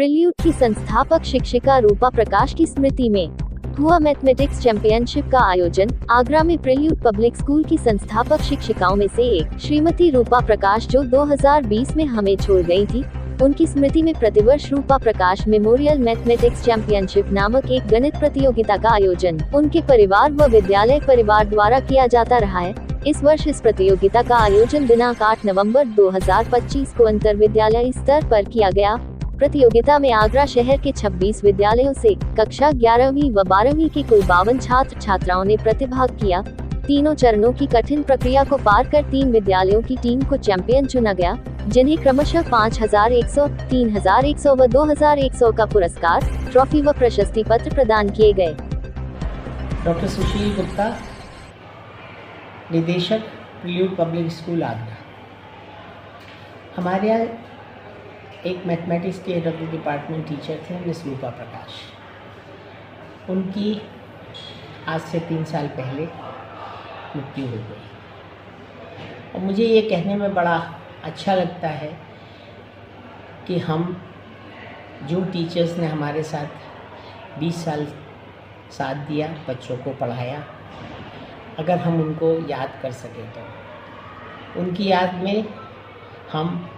Prelude की संस्थापक शिक्षिका रूपा प्रकाश की स्मृति में हुआ मैथमेटिक्स चैंपियनशिप का आयोजन। आगरा में प्रिल्यूड पब्लिक स्कूल की संस्थापक शिक्षिकाओं में से एक श्रीमती रूपा प्रकाश, जो 2020 में हमें छोड़ गई थी, उनकी स्मृति में प्रतिवर्ष रूपा प्रकाश मेमोरियल मैथमेटिक्स चैंपियनशिप नामक एक गणित प्रतियोगिता का आयोजन उनके परिवार व विद्यालय परिवार द्वारा किया जाता रहा है। इस वर्ष इस प्रतियोगिता का आयोजन दिनांक 8 नवंबर 2025 को अंतर विद्यालय स्तर पर किया गया। प्रतियोगिता में आगरा शहर के 26 विद्यालयों से कक्षा 11वीं व 12वीं के कुल 52 छात्र छात्राओं ने प्रतिभाग किया। तीनों चरणों की कठिन प्रक्रिया को पार कर 3 विद्यालयों की टीम को चैंपियन चुना गया, जिन्हें क्रमशः 5100, 3100 व 2100 का पुरस्कार, ट्रॉफी व प्रशस्ति पत्र प्रदान किए गए। डॉक्टर सुशील गुप्ता, निदेशक प्रिल्यूड पब्लिक स्कूल आगरा। हमारे यहाँ एक मैथमेटिक्स के head of the department teacher थे, मिस रूपा प्रकाश। उनकी आज से 3 साल पहले मृत्यु हो गई और मुझे ये कहने में बड़ा अच्छा लगता है कि हम जो टीचर्स ने हमारे साथ 20 साल साथ दिया, बच्चों को पढ़ाया, अगर हम उनको याद कर सकें तो उनकी याद में हम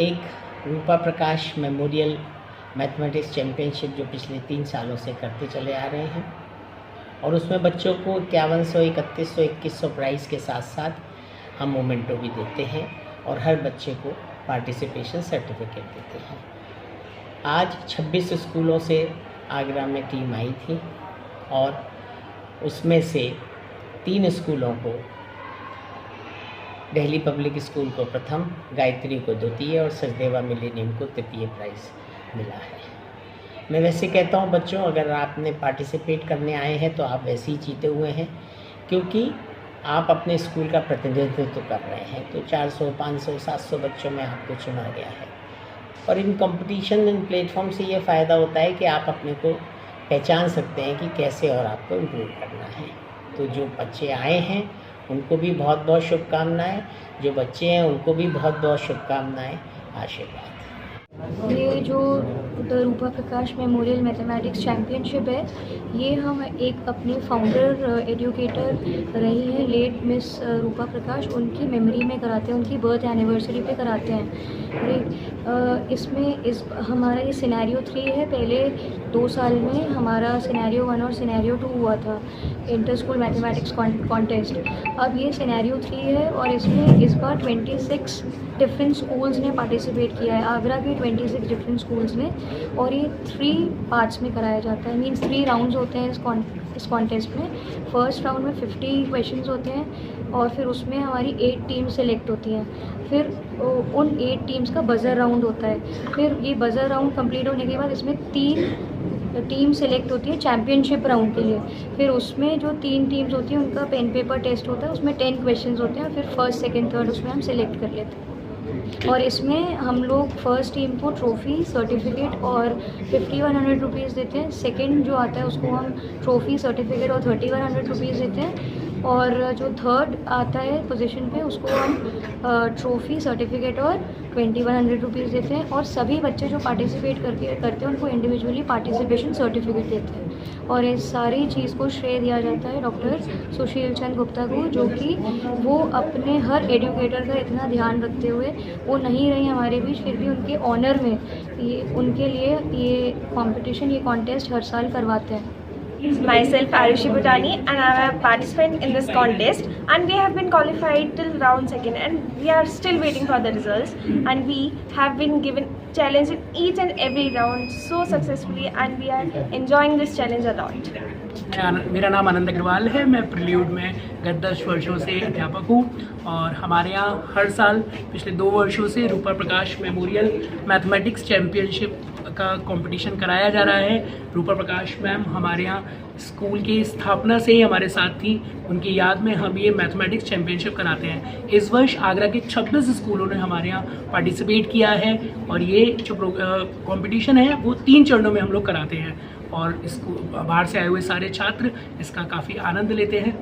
एक रूपा प्रकाश मेमोरियल मैथमेटिक्स चैम्पियनशिप जो पिछले 3 सालों से करते चले आ रहे हैं, और उसमें बच्चों को 5100, 3100, 2100 प्राइज़ के साथ साथ हम मोमेंटो भी देते हैं और हर बच्चे को पार्टिसिपेशन सर्टिफिकेट देते हैं। आज 26 स्कूलों से आगरा में टीम आई थी और उसमें से 3 स्कूलों को, दिल्ली पब्लिक स्कूल को प्रथम, गायत्री को द्वितीय और सचदेवा मिलेनियम को तृतीय प्राइज़ मिला है। मैं वैसे कहता हूँ बच्चों, अगर आपने पार्टिसिपेट करने आए हैं तो आप वैसे ही जीते हुए हैं, क्योंकि आप अपने स्कूल का प्रतिनिधित्व कर रहे हैं। तो 400, 500, 700 बच्चों में आपको चुना गया है और इन कंपटीशन, इन प्लेटफॉर्म से ये फ़ायदा होता है कि आप अपने को पहचान सकते हैं कि कैसे और आपको इम्प्रूव करना है। तो जो बच्चे आए हैं उनको भी बहुत बहुत शुभकामनाएं, जो बच्चे हैं उनको भी बहुत बहुत शुभकामनाएं, आशीर्वाद। ये जो the Rupa Prakash memorial mathematics championship है, ये हम एक अपने फाउंडर एजुकेटर रही हैं लेट मिस रूपा प्रकाश, उनकी मेमोरी में कराते हैं, उनकी बर्थ एनिवर्सरी पे कराते हैं। इसमें हमारा ये सिनेरियो 3 है। पहले 2 साल में हमारा सिनेरियो 1 और सिनेरियो 2 हुआ था, इंटर स्कूल मैथमेटिक्स कॉन्टेस्ट। अब ये सिनेरियो 3 है और इसमें इस बार 26 डिफरेंट स्कूल्स ने पार्टिसिपेट किया है, आगरा के 26 डिफरेंट स्कूल्स ने, और ये 3 पार्ट्स में कराया जाता है। मीन्स 3 राउंड्स होते हैं इस कॉन्टेस्ट में। फर्स्ट राउंड में 50 क्वेश्चंस होते हैं और फिर उसमें हमारी 8 टीम सेलेक्ट होती हैं। फिर उन 8 टीम्स का बज़र राउंड होता है। फिर ये बज़र राउंड कंप्लीट होने के बाद इसमें 3 टीम सेलेक्ट होती है चैम्पियनशिप राउंड के लिए। फिर उसमें जो 3 टीम्स होती हैं उनका पेन पेपर टेस्ट होता है, उसमें 10 क्वेश्चंस होते हैं और फिर फर्स्ट, सेकंड, थर्ड उसमें हम सेलेक्ट कर लेते हैं। और इसमें हम लोग फर्स्ट टीम को ट्रॉफ़ी, सर्टिफिकेट और 5100 रुपीज़ देते हैं। सेकंड जो आता है उसको हम ट्रॉफ़ी, सर्टिफिकेट और 3100 रुपीज़ देते हैं। और जो थर्ड आता है पोजीशन पे उसको हम ट्रॉफ़ी, सर्टिफिकेट और 2100 रुपीज़ देते हैं। और सभी बच्चे जो पार्टिसिपेट करते हैं उनको इंडिविजुअली पार्टिसिपेशन सर्टिफिकेट देते हैं। और इस सारी चीज़ को श्रेय दिया जाता है डॉक्टर सुशील चंद गुप्ता को, जो कि वो अपने हर एजुकेटर का इतना ध्यान रखते हुए, वो नहीं रही हमारे बीच, फिर भी उनके ऑनर में उनके लिए ये कॉम्पिटिशन, ये कॉन्टेस्ट हर साल करवाते हैं। Myself Arushi Bhutani, and I am a participant in this contest, and we have been qualified till round 2 and we are still waiting for the results, and we have been given challenge in each and every round so successfully, and we are enjoying this challenge a lot. मेरा नाम आनंद अग्रवाल है। मैं prelude में गत 10 वर्षों से अध्यापक हूँ और हमारे यहाँ हर साल पिछले 2 वर्षों से रूपा प्रकाश मेमोरियल मैथमेटिक्स चैम्पियनशिप का कंपटीशन कराया जा रहा है। रूपा प्रकाश मैम हमारे यहाँ स्कूल की स्थापना से ही हमारे साथ थी, उनकी याद में हम ये मैथमेटिक्स चैम्पियनशिप कराते हैं। इस वर्ष आगरा के 26 स्कूलों ने हमारे यहाँ पार्टिसिपेट किया है और ये जो कंपटीशन है वो 3 चरणों में हम लोग कराते हैं और इसको बाहर से आए हुए सारे छात्र इसका काफ़ी आनंद लेते हैं।